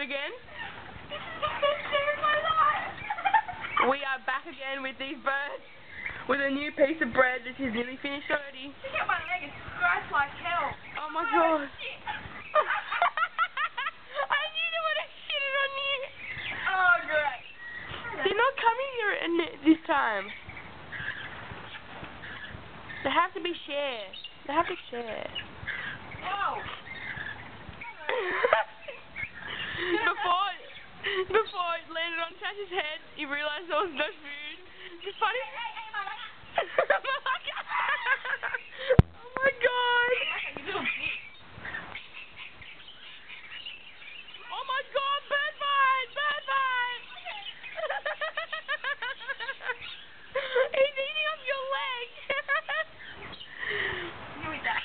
again. We are back again with these birds. With a new piece of bread that is nearly finished already. Look at my leg, it's scratched like hell. Oh my god. Shit. I knew they would have shitted on you. Oh, great. They're not coming here this time. They have to be shared. They have to share. Whoa. Before it landed on Tash's head, he realised there was no food. It's funny. Hey, Malak. Oh my god. You little bitch. Oh my god, bird bite! Bird bite! He's eating up your leg! You eat that.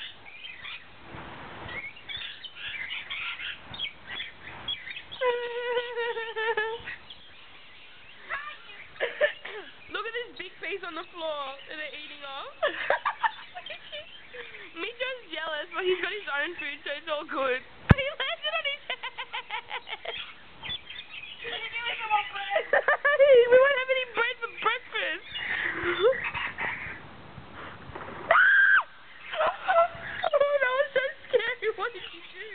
Look at this big piece on the floor that they're eating off. Mitchell's jealous, but he's got his own food, so it's all good. He landed on his head. Can you give me some more bread? We won't have any bread for breakfast. Oh, that was so scary. What did you do?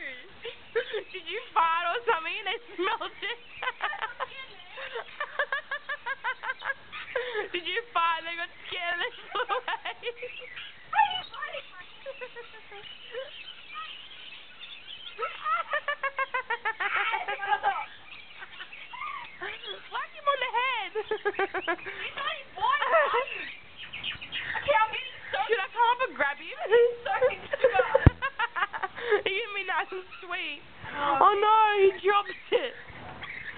Did you fart or something and they smelled it? Did you fart and they got scared and they flew away? Whack him on the head! Should I come up and grab him? He gave me nice and sweet. Oh no, he dropped it.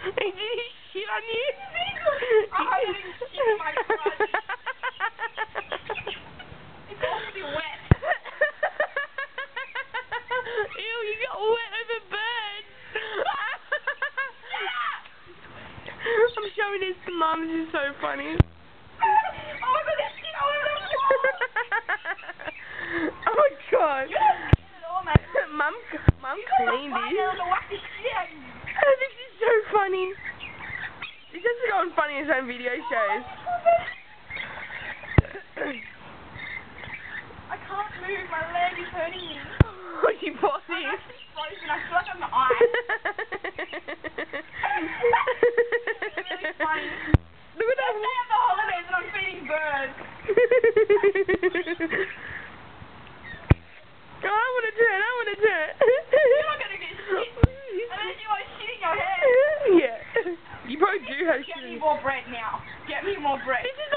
Did he shit on you? I didn't shit in my crotch. It's already wet. Ew, you got wet over birds. I'm showing this to Mum, this is so funny. Oh my god, there's shit all over the floor. Oh my god. Mum cleaned this. This is so funny. He's just going funny in his own video shows. I can't move, my leg is hurting me. Oh, you poor thing. I'm actually frozen, I feel like I'm the ice. It's really funny. Look at that. Let's stay at the holidays and I'm feeding birds. Oh, I want to turn. You're not going to get shit. Unless you want shit in your head. Yeah. You probably do have Get shit. me more bread now. Get me more bread. This is